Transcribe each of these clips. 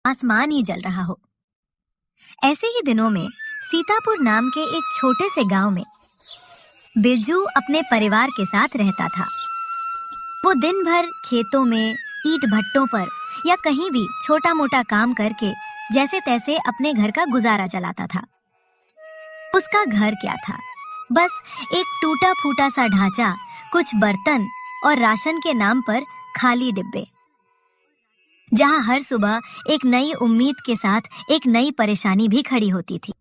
आसमान ही जल रहा हो। ऐसे ही दिनों में सीतापुर नाम के एक छोटे से गांव में बिरजू अपने परिवार के साथ रहता था। वो दिन भर खेतों में, ईंट भट्टों पर या कहीं भी छोटा मोटा काम करके जैसे तैसे अपने घर का गुजारा चलाता था। उसका घर क्या था, बस एक टूटा फूटा सा ढांचा, कुछ बर्तन और राशन के नाम पर खाली डिब्बे, जहां हर सुबह एक नई उम्मीद के साथ एक नई परेशानी भी खड़ी होती थी।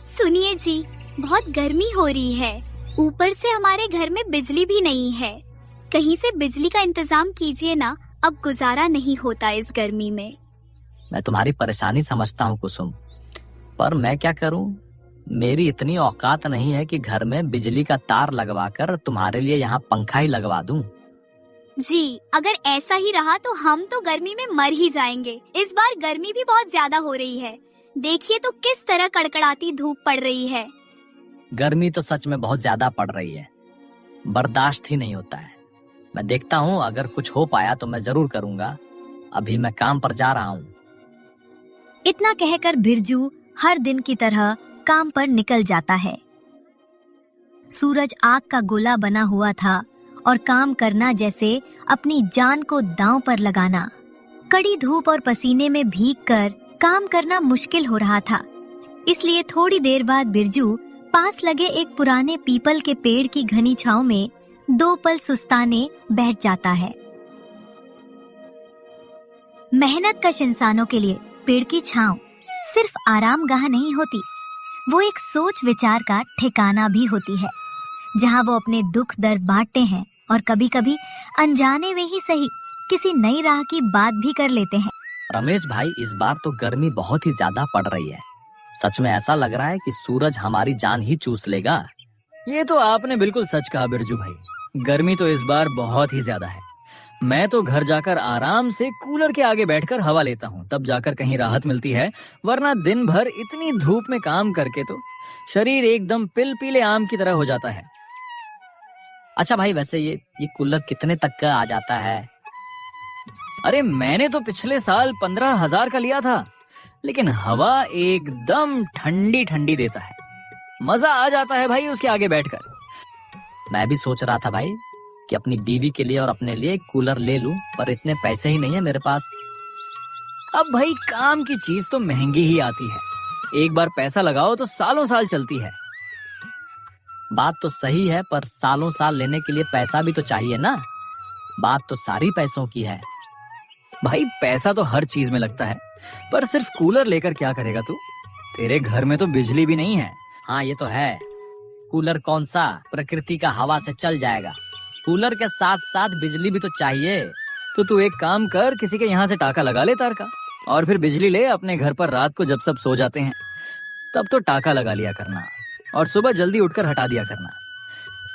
सुनिए जी, बहुत गर्मी हो रही है। ऊपर से हमारे घर में बिजली भी नहीं है। कहीं से बिजली का इंतजाम कीजिए ना, अब गुजारा नहीं होता इस गर्मी में। मैं तुम्हारी परेशानी समझता हूँ कुसुम, पर मैं क्या करूँ? मेरी इतनी औकात नहीं है कि घर में बिजली का तार लगवाकर तुम्हारे लिए यहाँ पंखा ही लगवा दूं। जी, अगर ऐसा ही रहा तो हम तो गर्मी में मर ही जाएंगे। इस बार गर्मी भी बहुत ज्यादा हो रही है। देखिए तो किस तरह कड़कड़ाती धूप पड़ रही है। गर्मी तो सच में बहुत ज्यादा पड़ रही है, बर्दाश्त ही नहीं होता है। मैं देखता हूँ, अगर कुछ हो पाया तो मैं जरूर करूँगा। अभी मैं काम पर जा रहा हूँ। इतना कहकर बिरजू हर दिन की तरह काम पर निकल जाता है। सूरज आग का गोला बना हुआ था और काम करना जैसे अपनी जान को दांव पर लगाना। कड़ी धूप और पसीने में भीगकर काम करना मुश्किल हो रहा था। इसलिए थोड़ी देर बाद बिरजू पास लगे एक पुराने पीपल के पेड़ की घनी छांव में 2 पल सुस्ताने बैठ जाता है। मेहनतकश इंसानों के लिए पेड़ की छांव सिर्फ आरामगाह नहीं होती, वो एक सोच विचार का ठिकाना भी होती है, जहां वो अपने दुख दर्द बांटते हैं और कभी-कभी अनजाने में ही सही किसी नई राह की बात भी कर लेते हैं। रमेश भाई, इस बार तो गर्मी बहुत ही ज्यादा पड़ रही है। सच में ऐसा लग रहा है कि सूरज हमारी जान ही चूस लेगा। ये तो आपने बिल्कुल सच कहा बिरजू भाई, गर्मी तो इस बार बहुत ही ज्यादा है। मैं तो घर जाकर आराम से कूलर के आगे बैठकर हवा लेता हूँ, तब जाकर कहीं राहत मिलती है। वरना दिन भर इतनी धूप में काम करके तो शरीर एकदम पिलपीले आम की तरह हो जाता है। अच्छा भाई, वैसे ये कूलर कितने तक का आ जाता है? अरे मैंने तो पिछले साल 15,000 का लिया था, लेकिन हवा एकदम ठंडी ठंडी देता है। मजा आ जाता है भाई उसके आगे बैठकर। मैं भी सोच रहा था भाई कि अपनी बीवी के लिए और अपने लिए एक कूलर ले लूं, पर इतने पैसे ही नहीं है मेरे पास। अब भाई काम की चीज तो महंगी ही आती है। एक बार पैसा लगाओ तो सालों साल चलती है। बात तो सही है, पर सालों साल लेने के लिए पैसा भी तो चाहिए ना। बात तो सारी पैसों की है। भाई पैसा तो हर चीज में लगता है, पर सिर्फ कूलर लेकर क्या करेगा तू? तेरे घर में तो बिजली भी नहीं है। हाँ ये तो है, कूलर कौन सा प्रकृति का हवा से चल जाएगा। कूलर के साथ साथ बिजली भी तो चाहिए। तो तू एक काम कर, किसी के यहाँ से टाका लगा ले तार का, और फिर बिजली ले अपने घर पर। रात को जब सब सो जाते हैं तब तो टाका लगा लिया करना, और सुबह जल्दी उठकर हटा दिया करना।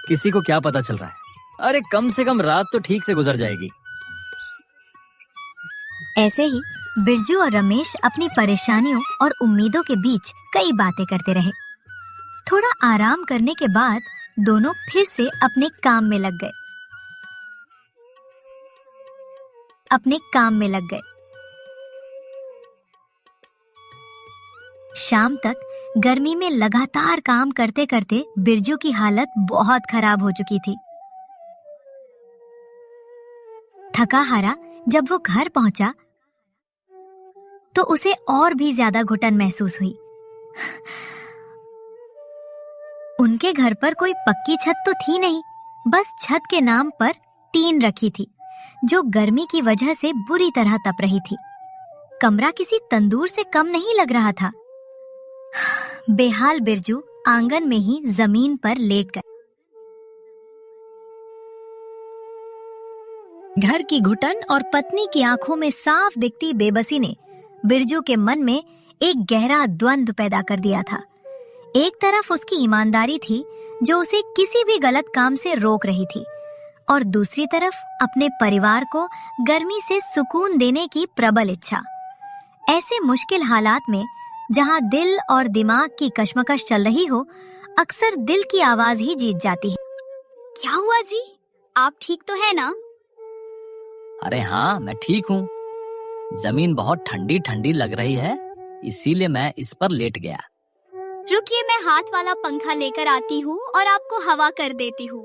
किसी को क्या पता चल रहा है। अरे कम से कम रात तो ठीक से गुजर जाएगी। ऐसे ही बिरजू और रमेश अपनी परेशानियों और उम्मीदों के बीच कई बातें करते रहे। थोड़ा आराम करने के बाद दोनों फिर से अपने काम में लग गए। शाम तक गर्मी में लगातार काम करते करते बिरजू की हालत बहुत खराब हो चुकी थी। थका हारा जब वो घर पहुंचा तो उसे और भी ज्यादा घुटन महसूस हुई। उनके घर पर कोई पक्की छत तो थी नहीं, बस छत के नाम पर टीन रखी थी, जो गर्मी की वजह से बुरी तरह तप रही थी। कमरा किसी तंदूर से कम नहीं लग रहा था। बेहाल बिरजू आंगन में ही जमीन पर लेट गया। घर की घुटन और पत्नी की आंखों में साफ दिखती बेबसी ने बिरजू के मन में एक गहरा द्वंद्व पैदा कर दिया था। एक तरफ उसकी ईमानदारी थी जो उसे किसी भी गलत काम से रोक रही थी, और दूसरी तरफ अपने परिवार को गर्मी से सुकून देने की प्रबल इच्छा। ऐसे मुश्किल हालात में जहां दिल और दिमाग की कशमकश चल रही हो, अक्सर दिल की आवाज ही जीत जाती है। क्या हुआ जी, आप ठीक तो है ना? अरे हाँ, मैं ठीक हूँ। जमीन बहुत ठंडी ठंडी लग रही है, इसीलिए मैं इस पर लेट गया। रुकिए, मैं हाथ वाला पंखा लेकर आती हूँ और आपको हवा कर देती हूँ।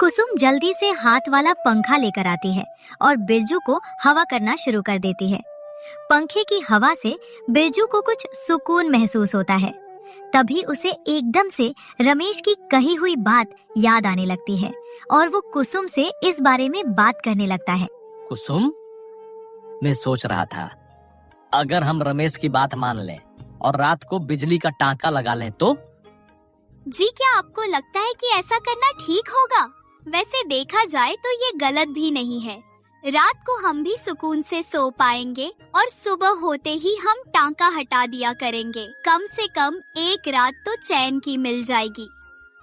कुसुम जल्दी से हाथ वाला पंखा लेकर आती है और बिरजू को हवा करना शुरू कर देती है। पंखे की हवा से बिरजू को कुछ सुकून महसूस होता है। तभी उसे एकदम से रमेश की कही हुई बात याद आने लगती है और वो कुसुम से इस बारे में बात करने लगता है। कुसुम, मैं सोच रहा था अगर हम रमेश की बात मान लें और रात को बिजली का टांका लगा लें तो? जी, क्या आपको लगता है कि ऐसा करना ठीक होगा? वैसे देखा जाए तो ये गलत भी नहीं है। रात को हम भी सुकून से सो पाएंगे और सुबह होते ही हम टांका हटा दिया करेंगे। कम से कम एक रात तो चैन की मिल जाएगी।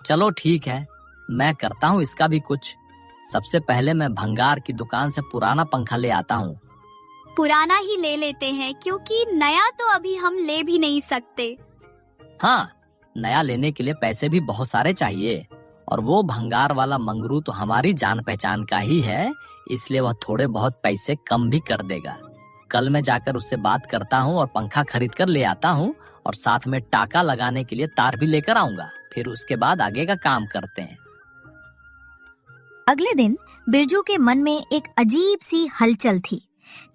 चलो ठीक है, मैं करता हूँ इसका भी कुछ। सबसे पहले मैं भंगार की दुकान से पुराना पंखा ले आता हूँ। पुराना ही ले लेते हैं, क्योंकि नया तो अभी हम ले भी नहीं सकते। हाँ, नया लेने के लिए पैसे भी बहुत सारे चाहिए और वो भंगार वाला मंगरू तो हमारी जान पहचान का ही है, इसलिए वह थोड़े बहुत पैसे कम भी कर देगा। कल मैं जाकर उससे बात करता हूँ और पंखा खरीद कर ले आता हूँ और साथ में टाका लगाने के लिए तार भी लेकर आऊंगा। फिर उसके बाद आगे का काम करते हैं। अगले दिन बिरजू के मन में एक अजीब सी हलचल थी।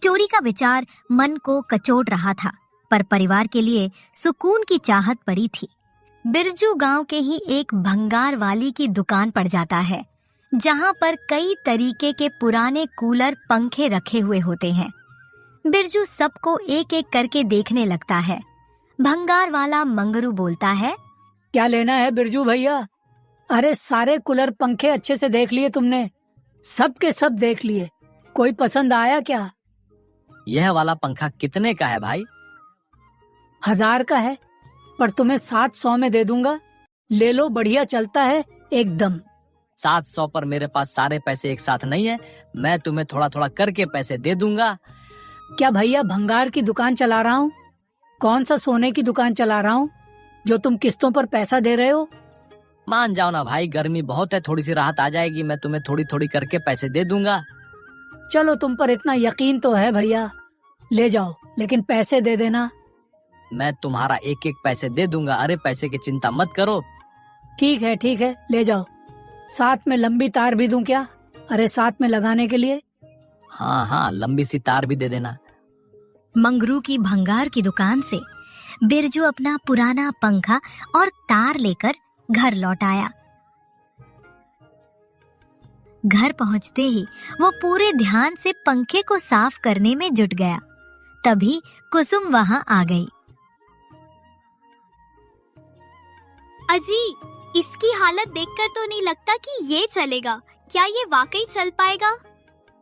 चोरी का विचार मन को कचोट रहा था, पर परिवार के लिए सुकून की चाहत पड़ी थी। बिरजू गांव के ही एक भंगार वाली की दुकान पर जाता है, जहां पर कई तरीके के पुराने कूलर पंखे रखे हुए होते हैं। बिरजू सबको एक एक करके देखने लगता है। भंगार वाला मंगरू बोलता है, क्या लेना है बिरजू भैया? अरे सारे कूलर पंखे अच्छे से देख लिए तुमने? सब के सब देख लिए, कोई पसंद आया क्या? यह वाला पंखा कितने का है भाई? 1000 का है, पर तुम्हें 700 में दे दूंगा। ले लो, बढ़िया चलता है एकदम। 700 पर मेरे पास सारे पैसे एक साथ नहीं है, मैं तुम्हें थोड़ा थोड़ा करके पैसे दे दूंगा। क्या भैया भंगार की दुकान चला रहा हूँ? कौन सा सोने की दुकान चला रहा हूँ जो तुम किस्तों पर पैसा दे रहे हो? मान जाओ ना भाई, गर्मी बहुत है, थोड़ी सी राहत आ जाएगी, मैं तुम्हें थोड़ी थोड़ी करके पैसे दे दूंगा। चलो, तुम पर इतना यकीन तो है भैया, ले जाओ, लेकिन पैसे दे देना। मैं तुम्हारा एक एक पैसे दे दूंगा। अरे पैसे की चिंता मत करो। ठीक है, ले जाओ। साथ में लंबी तार भी दूं क्या? अरे साथ में लगाने के लिए। हाँ, लंबी सी तार भी दे देना। मंगरू की भंगार की दुकान से बिरजू अपना पुराना पंखा और तार लेकर घर लौट आया। घर पहुंचते ही वो पूरे ध्यान से पंखे को साफ करने में जुट गया। तभी कुसुम वहां आ गई। अजी, इसकी हालत देखकर तो नहीं लगता कि ये चलेगा। क्या ये वाकई चल पाएगा?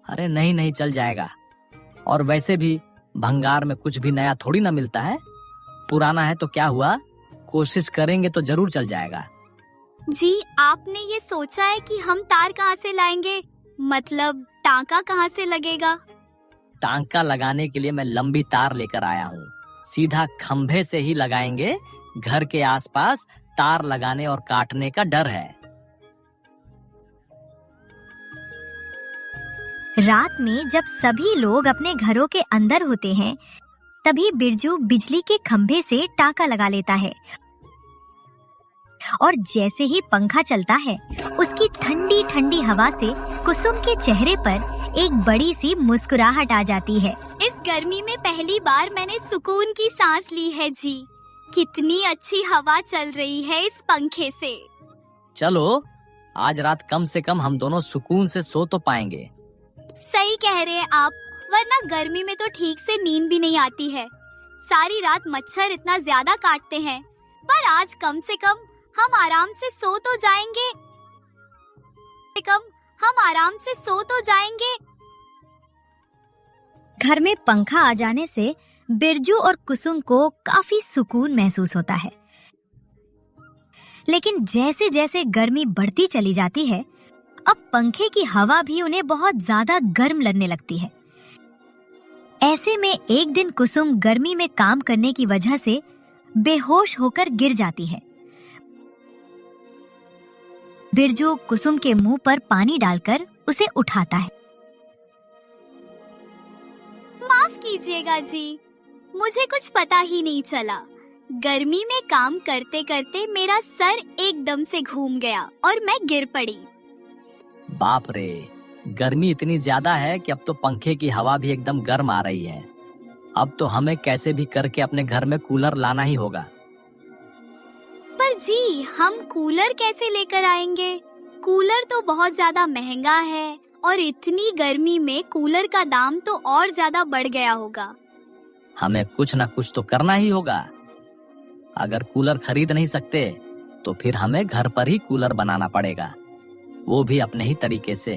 अरे नहीं, चल जाएगा। और वैसे भी भंगार में कुछ भी नया थोड़ी ना मिलता है, पुराना है तो क्या हुआ, कोशिश करेंगे तो जरूर चल जाएगा। जी, आपने ये सोचा है कि हम तार कहाँ से लाएंगे? मतलब टांका कहाँ से लगेगा? टांका लगाने के लिए मैं लंबी तार लेकर आया हूँ। सीधा खंभे से ही लगाएंगे। घर के आसपास तार लगाने और काटने का डर है। रात में जब सभी लोग अपने घरों के अंदर होते हैं, तभी बिरजू बिजली के खंभे से टांका लगा लेता है और जैसे ही पंखा चलता है, उसकी ठंडी ठंडी हवा से कुसुम के चेहरे पर एक बड़ी सी मुस्कुराहट आ जाती है। इस गर्मी में पहली बार मैंने सुकून की सांस ली है जी। कितनी अच्छी हवा चल रही है इस पंखे से। चलो, आज रात कम से कम हम दोनों सुकून से सो तो पाएंगे। सही कह रहे हैं आप, वरना गर्मी में तो ठीक से नींद भी नहीं आती है। सारी रात मच्छर इतना ज्यादा काटते हैं, पर आज कम से कम हम आराम से सो तो जाएंगे। घर में पंखा आ जाने से बिरजू और कुसुम को काफी सुकून महसूस होता है। लेकिन जैसे जैसे गर्मी बढ़ती चली जाती है, अब पंखे की हवा भी उन्हें बहुत ज्यादा गर्म लगने लगती है। ऐसे में एक दिन कुसुम गर्मी में काम करने की वजह से बेहोश होकर गिर जाती है। बिरजू कुसुम के मुंह पर पानी डालकर उसे उठाता है। कीजिएगा जी, मुझे कुछ पता ही नहीं चला। गर्मी में काम करते करते मेरा सर एकदम से घूम गया और मैं गिर पड़ी। बाप रे, गर्मी इतनी ज्यादा है कि अब तो पंखे की हवा भी एकदम गर्म आ रही है। अब तो हमें कैसे भी करके अपने घर में कूलर लाना ही होगा। पर जी, हम कूलर कैसे लेकर आएंगे? कूलर तो बहुत ज्यादा महंगा है और इतनी गर्मी में कूलर का दाम तो और ज्यादा बढ़ गया होगा। हमें कुछ ना कुछ तो करना ही होगा। अगर कूलर खरीद नहीं सकते तो फिर हमें घर पर ही कूलर बनाना पड़ेगा, वो भी अपने ही तरीके से।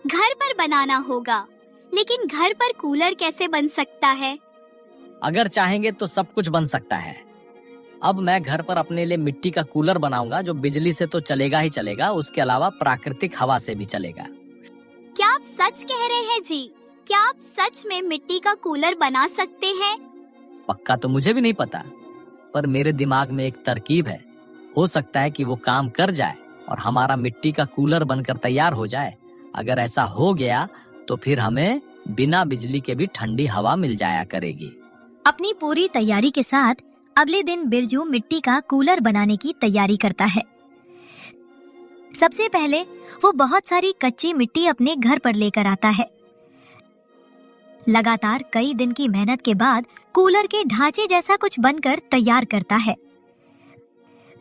घर पर बनाना होगा, लेकिन घर पर कूलर कैसे बन सकता है? अगर चाहेंगे तो सब कुछ बन सकता है। अब मैं घर पर अपने लिए मिट्टी का कूलर बनाऊंगा जो बिजली से तो चलेगा ही चलेगा, उसके अलावा प्राकृतिक हवा से भी चलेगा। क्या आप सच कह रहे हैं जी? क्या आप सच में मिट्टी का कूलर बना सकते हैं? पक्का तो मुझे भी नहीं पता, पर मेरे दिमाग में एक तरकीब है। हो सकता है कि वो काम कर जाए और हमारा मिट्टी का कूलर बनकर तैयार हो जाए। अगर ऐसा हो गया तो फिर हमें बिना बिजली के भी ठंडी हवा मिल जाया करेगी। अपनी पूरी तैयारी के साथ अगले दिन बिरजू मिट्टी का कूलर बनाने की तैयारी करता है। सबसे पहले वो बहुत सारी कच्ची मिट्टी अपने घर पर लेकर आता है। लगातार कई दिन की मेहनत के बाद कूलर के ढांचे जैसा कुछ बनकर तैयार करता है।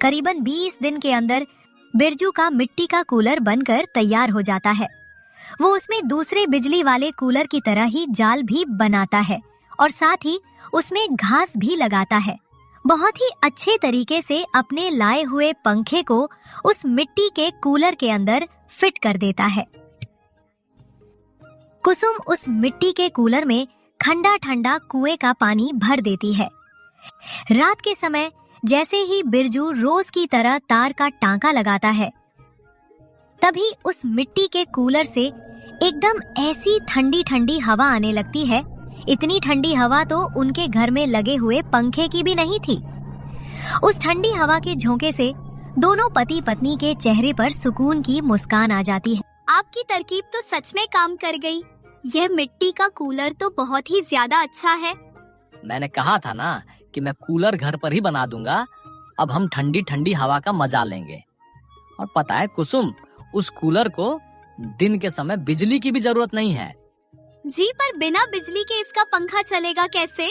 करीबन 20 दिन के अंदर बिरजू का मिट्टी का कूलर बनकर तैयार हो जाता है। वो उसमें दूसरे बिजली वाले कूलर की तरह ही जाल भी बनाता है और साथ ही उसमें घास भी लगाता है। बहुत ही अच्छे तरीके से अपने लाए हुए पंखे को उस मिट्टी के कूलर के अंदर फिट कर देता है। कुसुम उस मिट्टी के कूलर में ठंडा ठंडा कुएं का पानी भर देती है। रात के समय जैसे ही बिरजू रोज की तरह तार का टांका लगाता है, तभी उस मिट्टी के कूलर से एकदम ऐसी ठंडी ठंडी हवा आने लगती है। इतनी ठंडी हवा तो उनके घर में लगे हुए पंखे की भी नहीं थी। उस ठंडी हवा के झोंके से दोनों पति पत्नी के चेहरे पर सुकून की मुस्कान आ जाती है। आपकी तरकीब तो सच में काम कर गई। यह मिट्टी का कूलर तो बहुत ही ज्यादा अच्छा है। मैंने कहा था ना कि मैं कूलर घर पर ही बना दूंगा। अब हम ठंडी ठंडी हवा का मजा लेंगे। और पता है कुसुम, उस कूलर को दिन के समय बिजली की भी जरूरत नहीं है। जी, पर बिना बिजली के इसका पंखा चलेगा कैसे?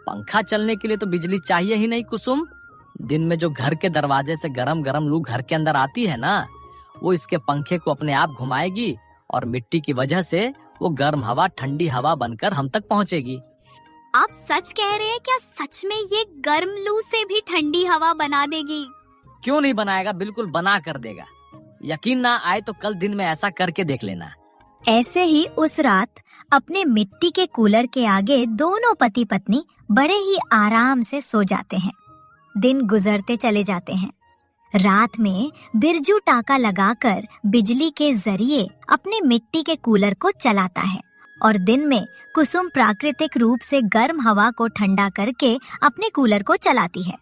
पंखा चलने के लिए तो बिजली चाहिए ही नहीं कुसुम। दिन में जो घर के दरवाजे से गरम गरम लू घर के अंदर आती है ना, वो इसके पंखे को अपने आप घुमाएगी और मिट्टी की वजह से वो गर्म हवा ठंडी हवा बनकर हम तक पहुंचेगी। आप सच कह रहे हैं? क्या सच में ये गर्म लू से भी ठंडी हवा बना देगी? क्यों नहीं बनाएगा, बिल्कुल बना कर देगा। यकीन ना आए तो कल दिन में ऐसा करके देख लेना। ऐसे ही उस रात अपने मिट्टी के कूलर के आगे दोनों पति पत्नी बड़े ही आराम से सो जाते हैं। दिन गुजरते चले जाते हैं। रात में बिरजू टाका लगाकर बिजली के जरिए अपने मिट्टी के कूलर को चलाता है और दिन में कुसुम प्राकृतिक रूप से गर्म हवा को ठंडा करके अपने कूलर को चलाती है।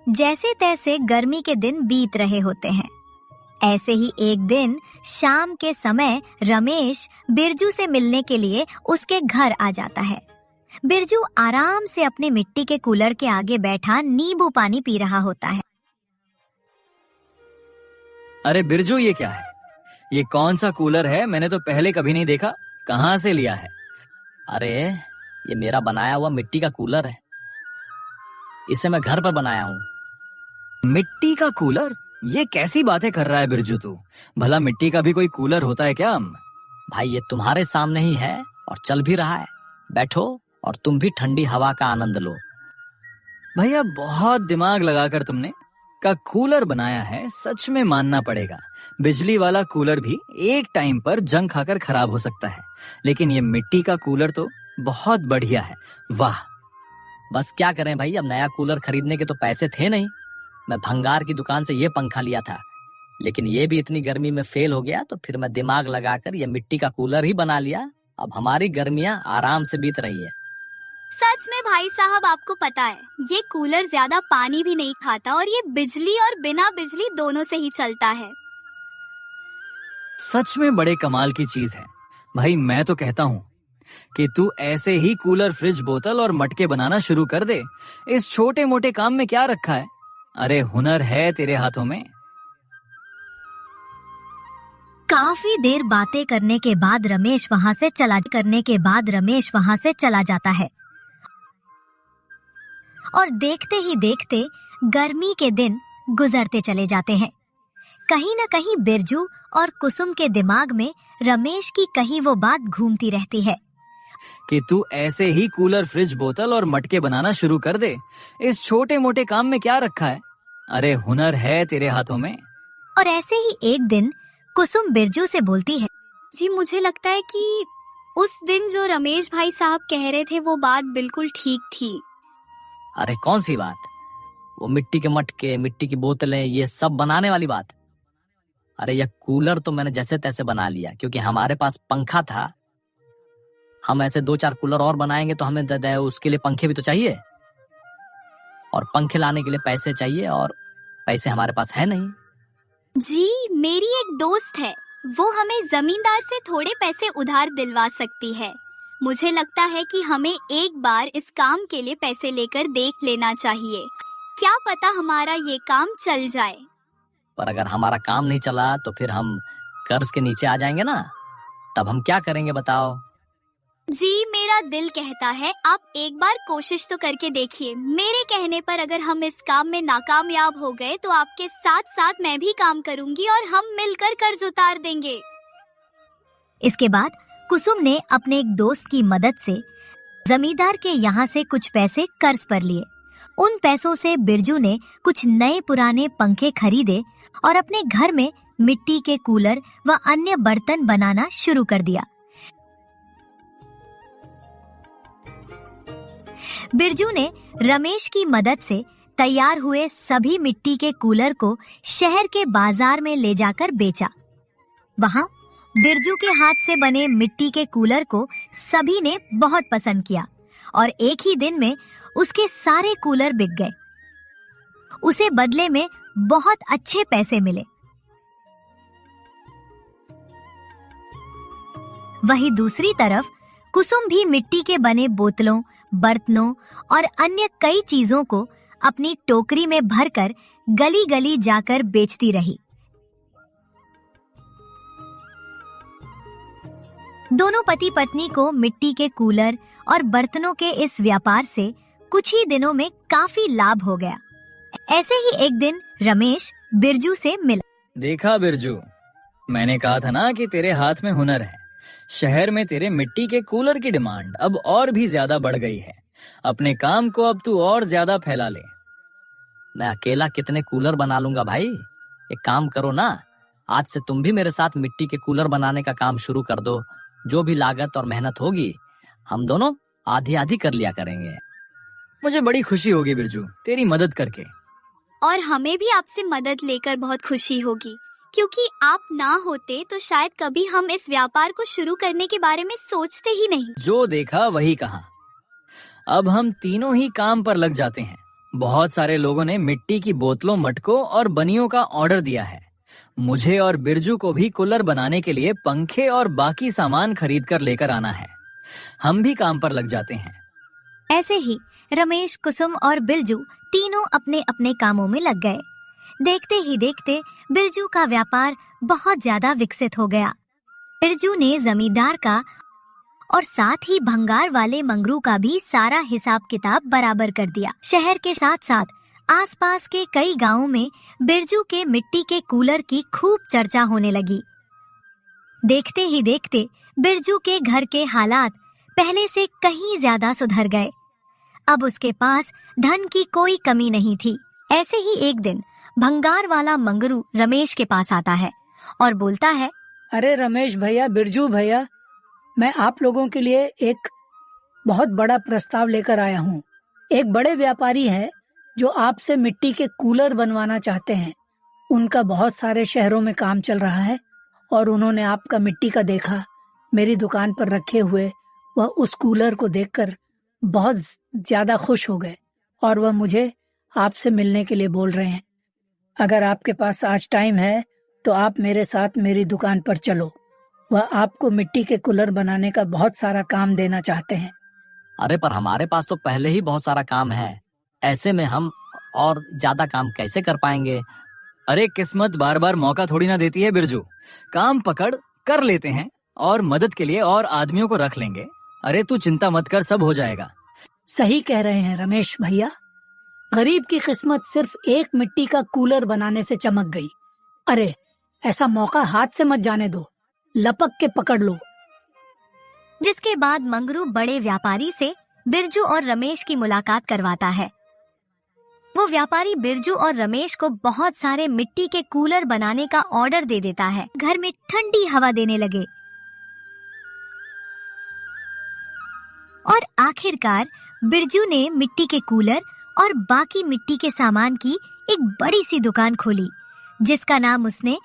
जैसे तैसे गर्मी के दिन बीत रहे होते हैं। ऐसे ही एक दिन शाम के समय रमेश बिरजू से मिलने के लिए उसके घर आ जाता है। बिरजू आराम से अपने मिट्टी के कूलर के आगे बैठा नींबू पानी पी रहा होता है। अरे बिरजू, ये क्या है? ये कौन सा कूलर है? मैंने तो पहले कभी नहीं देखा। कहाँ से लिया है? अरे ये मेरा बनाया हुआ मिट्टी का कूलर है। इसे मैं घर पर बनाया हूँ। मिट्टी का कूलर? ये कैसी बातें कर रहा है बिरजू तू? भला मिट्टी का भी कोई कूलर होता है क्या? भाई ये तुम्हारे सामने ही है और चल भी रहा है। बैठो और तुम भी ठंडी हवा का आनंद लो। भैया, बहुत दिमाग लगाकर तुमने का कूलर बनाया है, सच में मानना पड़ेगा। बिजली वाला कूलर भी एक टाइम पर जंग खाकर खराब हो सकता है, लेकिन ये मिट्टी का कूलर तो बहुत बढ़िया है। वाह! बस क्या करें भाई, अब नया कूलर खरीदने के तो पैसे थे नहीं। मैं भंगार की दुकान से ये पंखा लिया था, लेकिन ये भी इतनी गर्मी में फेल हो गया, तो फिर मैं दिमाग लगाकर ये मिट्टी का कूलर ही बना लिया। अब हमारी गर्मियां आराम से बीत रही है। सच में भाई साहब, आपको पता है ये कूलर ज्यादा पानी भी नहीं खाता और ये बिजली और बिना बिजली दोनों से ही चलता है। सच में बड़े कमाल की चीज है भाई। मैं तो कहता हूँ कि तू ऐसे ही कूलर, फ्रिज, बोतल और मटके बनाना शुरू कर दे। इस छोटे मोटे काम में क्या रखा है? अरे हुनर है तेरे हाथों में। काफी देर बातें करने के बाद रमेश वहां से चला जाता है और देखते ही देखते गर्मी के दिन गुजरते चले जाते हैं। कहीं न कहीं बिरजू और कुसुम के दिमाग में रमेश की कही वो बात घूमती रहती है कि तू ऐसे ही कूलर, फ्रिज, बोतल और मटके बनाना शुरू कर दे। इस छोटे मोटे काम में क्या रखा है? अरे हुनर है तेरे हाथों में। और ऐसे ही एक दिन कुसुम बिरजू से बोलती है, जी मुझे लगता है कि उस दिन जो रमेश भाई साहब कह रहे थे वो बात बिल्कुल ठीक थी। अरे कौन सी बात? वो मिट्टी के मटके, मिट्टी की बोतलें, ये सब बनाने वाली बात? अरे यह कूलर तो मैंने जैसे तैसे बना लिया क्योंकि हमारे पास पंखा था। हम ऐसे 2-4 कूलर और बनाएंगे तो हमें उसके लिए पंखे भी तो चाहिए, और पंखे लाने के लिए पैसे चाहिए, और पैसे हमारे पास है नहीं। जी मेरी एक दोस्त है, वो हमें जमींदार से थोड़े पैसे उधार दिलवा सकती है। मुझे लगता है कि हमें एक बार इस काम के लिए पैसे लेकर देख लेना चाहिए। क्या पता हमारा ये काम चल जाए। पर अगर हमारा काम नहीं चला तो फिर हम कर्ज के नीचे आ जाएंगे ना, तब हम क्या करेंगे बताओ? जी मेरा दिल कहता है आप एक बार कोशिश तो करके देखिए। मेरे कहने पर अगर हम इस काम में नाकामयाब हो गए तो आपके साथ साथ मैं भी काम करूंगी और हम मिलकर कर्ज उतार देंगे। इसके बाद कुसुम ने अपने एक दोस्त की मदद से जमींदार के यहाँ से कुछ पैसे कर्ज पर लिए। उन पैसों से बिरजू ने कुछ नए पुराने पंखे खरीदे और अपने घर में मिट्टी के कूलर व अन्य बर्तन बनाना शुरू कर दिया। बिरजू ने रमेश की मदद से तैयार हुए सभी मिट्टी के कूलर को शहर के बाजार में ले जाकर बेचा। वहां बिरजू के हाथ से बने मिट्टी के कूलर को सभी ने बहुत पसंद किया और एक ही दिन में उसके सारे कूलर बिक गए। उसे बदले में बहुत अच्छे पैसे मिले। वहीं दूसरी तरफ कुसुम भी मिट्टी के बने बोतलों, बर्तनों और अन्य कई चीजों को अपनी टोकरी में भरकर गली गली जाकर बेचती रही। दोनों पति पत्नी को मिट्टी के कूलर और बर्तनों के इस व्यापार से कुछ ही दिनों में काफी लाभ हो गया। ऐसे ही एक दिन रमेश बिरजू से मिला। देखा बिरजू, मैंने कहा था ना कि तेरे हाथ में हुनर है। शहर में तेरे मिट्टी के कूलर की डिमांड अब और भी ज्यादा बढ़ गई है। अपने काम को अब तू और ज्यादा फैला ले। मैं अकेला कितने कूलर बना लूंगा भाई? एक काम करो ना, आज से तुम भी मेरे साथ मिट्टी के कूलर बनाने का काम शुरू कर दो। जो भी लागत और मेहनत होगी हम दोनों आधी आधी कर लिया करेंगे। मुझे बड़ी खुशी होगी बिरजू तेरी मदद करके। और हमें भी आपसे मदद लेकर बहुत खुशी होगी, क्योंकि आप ना होते तो शायद कभी हम इस व्यापार को शुरू करने के बारे में सोचते ही नहीं। जो देखा वही कहा। अब हम तीनों ही काम पर लग जाते हैं। बहुत सारे लोगों ने मिट्टी की बोतलों, मटकों और बनियों का ऑर्डर दिया है। मुझे और बिरजू को भी कूलर बनाने के लिए पंखे और बाकी सामान खरीद कर लेकर आना है। हम भी काम पर लग जाते हैं। ऐसे ही रमेश, कुसुम और बिरजू तीनों अपने अपने कामों में लग गए। देखते ही देखते बिरजू का व्यापार बहुत ज्यादा विकसित हो गया। बिरजू ने जमींदार का और साथ ही भंगार वाले मंगरू का भी सारा हिसाब किताब बराबर कर दिया। शहर के साथ साथ आसपास के कई गांवों में बिरजू के मिट्टी के कूलर की खूब चर्चा होने लगी। देखते ही देखते बिरजू के घर के हालात पहले से कहीं ज्यादा सुधर गए। अब उसके पास धन की कोई कमी नहीं थी। ऐसे ही एक दिन भंगार वाला मंगरू रमेश के पास आता है और बोलता है, अरे रमेश भैया, बिरजू भैया, मैं आप लोगों के लिए एक बहुत बड़ा प्रस्ताव लेकर आया हूँ। एक बड़े व्यापारी हैं जो आपसे मिट्टी के कूलर बनवाना चाहते हैं। उनका बहुत सारे शहरों में काम चल रहा है और उन्होंने आपका मिट्टी का देखा, मेरी दुकान पर रखे हुए। वह उस कूलर को देखकर बहुत ज्यादा खुश हो गए और वह मुझे आपसे मिलने के लिए बोल रहे हैं। अगर आपके पास आज टाइम है तो आप मेरे साथ मेरी दुकान पर चलो वह आपको मिट्टी के कूलर बनाने का बहुत सारा काम देना चाहते हैं। अरे पर हमारे पास तो पहले ही बहुत सारा काम है, ऐसे में हम और ज्यादा काम कैसे कर पाएंगे? अरे किस्मत बार बार मौका थोड़ी ना देती है बिरजू। काम पकड़ कर लेते हैं और मदद के लिए और आदमियों को रख लेंगे। अरे तू चिंता मत कर, सब हो जाएगा। सही कह रहे हैं रमेश भैया। गरीब की किस्मत सिर्फ एक मिट्टी का कूलर बनाने से चमक गई। अरे ऐसा मौका हाथ से मत जाने दो, लपक के पकड़ लो। जिसके बाद मंगरू बड़े व्यापारी से बिरजू और रमेश की मुलाकात करवाता है। वो व्यापारी बिरजू और रमेश को बहुत सारे मिट्टी के कूलर बनाने का ऑर्डर दे देता है। घर में ठंडी हवा देने लगे और आखिरकार बिरजू ने मिट्टी के कूलर और बाकी मिट्टी के सामान की एक बड़ी सी दुकान खोली, जिसका नाम उसने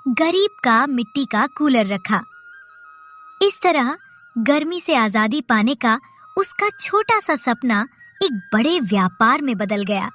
गरीब का मिट्टी का कूलर रखा। इस तरह गर्मी से आजादी पाने का उसका छोटा सा सपना एक बड़े व्यापार में बदल गया।